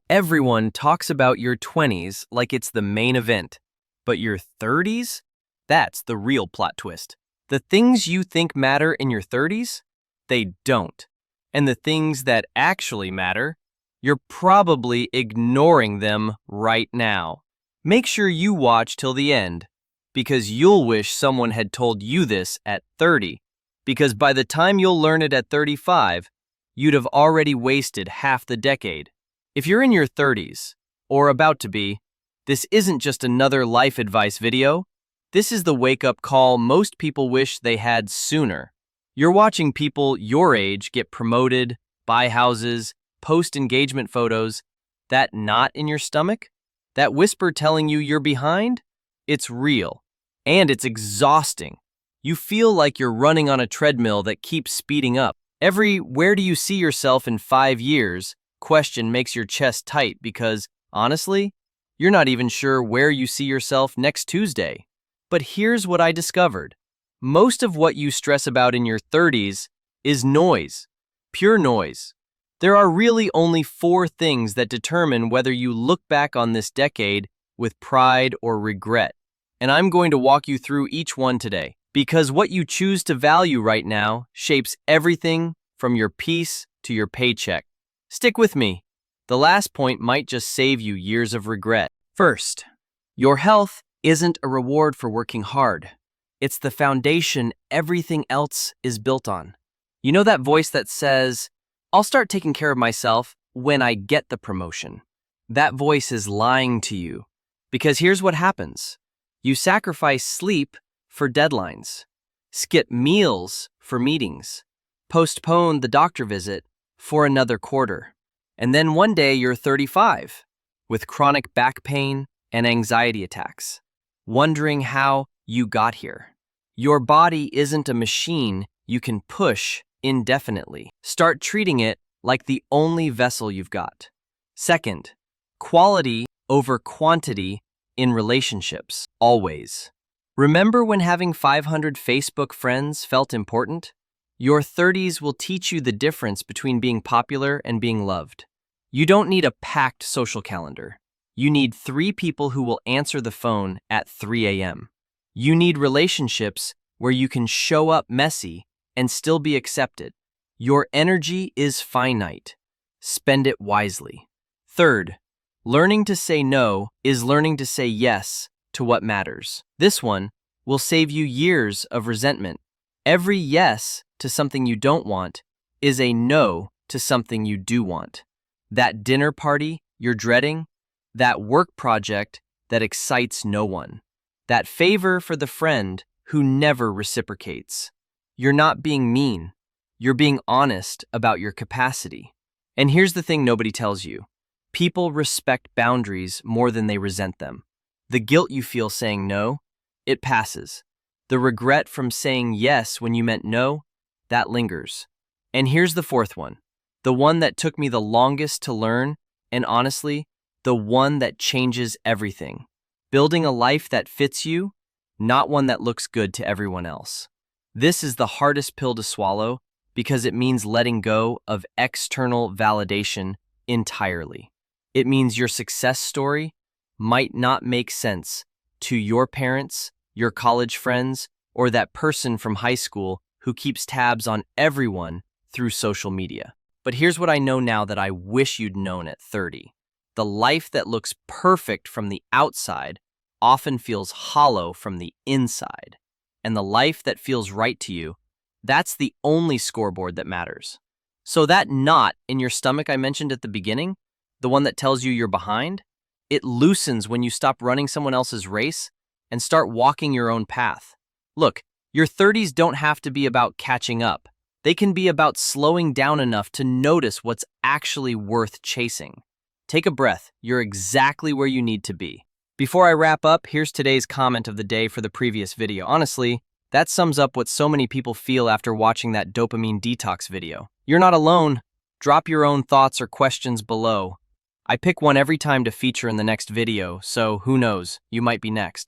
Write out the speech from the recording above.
Everyone talks about your 20s like it's the main event, but your 30s? That's the real plot twist. The things you think matter in your 30s? They don't. And the things that actually matter? You're probably ignoring them right now. Make sure you watch till the end, because you'll wish someone had told you this at 30, because by the time you'll learn it at 35, you'd have already wasted half the decade. If you're in your 30s, or about to be, this isn't just another life advice video. This is the wake-up call most people wish they had sooner. You're watching people your age get promoted, buy houses, post engagement photos. That knot in your stomach? That whisper telling you you're behind? It's real. And it's exhausting. You feel like you're running on a treadmill that keeps speeding up. Every "where do you see yourself in 5 years?" question makes your chest tight because, honestly, you're not even sure where you see yourself next Tuesday. But here's what I discovered. Most of what you stress about in your 30s is noise, pure noise. There are really only 4 things that determine whether you look back on this decade with pride or regret. And I'm going to walk you through each one today, because what you choose to value right now shapes everything from your peace to your paycheck. Stick with me. The last point might just save you years of regret. First, your health isn't a reward for working hard. It's the foundation everything else is built on. You know that voice that says, "I'll start taking care of myself when I get the promotion." That voice is lying to you. Because here's what happens. You sacrifice sleep for deadlines, skip meals for meetings, postpone the doctor visit for another quarter. And then one day you're 35, with chronic back pain and anxiety attacks, wondering how you got here. Your body isn't a machine you can push indefinitely. Start treating it like the only vessel you've got. Second, quality over quantity in relationships, always. Remember when having 500 Facebook friends felt important? Your 30s will teach you the difference between being popular and being loved. You don't need a packed social calendar. You need 3 people who will answer the phone at 3 a.m. You need relationships where you can show up messy and still be accepted. Your energy is finite. Spend it wisely. Third, learning to say no is learning to say yes to what matters. This one will save you years of resentment. Every yes to something you don't want is a no to something you do want. That dinner party you're dreading, that work project that excites no one, that favor for the friend who never reciprocates. You're not being mean. You're being honest about your capacity. And here's the thing nobody tells you. People respect boundaries more than they resent them. The guilt you feel saying no, it passes. The regret from saying yes when you meant no, that lingers. And here's the 4th one, the one that took me the longest to learn, and honestly, the one that changes everything. Building a life that fits you, not one that looks good to everyone else. This is the hardest pill to swallow because it means letting go of external validation entirely. It means your success story might not make sense to your parents, your college friends, or that person from high school who keeps tabs on everyone through social media. But here's what I know now that I wish you'd known at 30. The life that looks perfect from the outside often feels hollow from the inside. And the life that feels right to you, that's the only scoreboard that matters. So that knot in your stomach I mentioned at the beginning, the one that tells you you're behind, it loosens when you stop running someone else's race and start walking your own path. Look, your 30s don't have to be about catching up. They can be about slowing down enough to notice what's actually worth chasing. Take a breath. You're exactly where you need to be. Before I wrap up, here's today's comment of the day for the previous video. Honestly, that sums up what so many people feel after watching that dopamine detox video. You're not alone. Drop your own thoughts or questions below. I pick one every time to feature in the next video, so who knows, you might be next.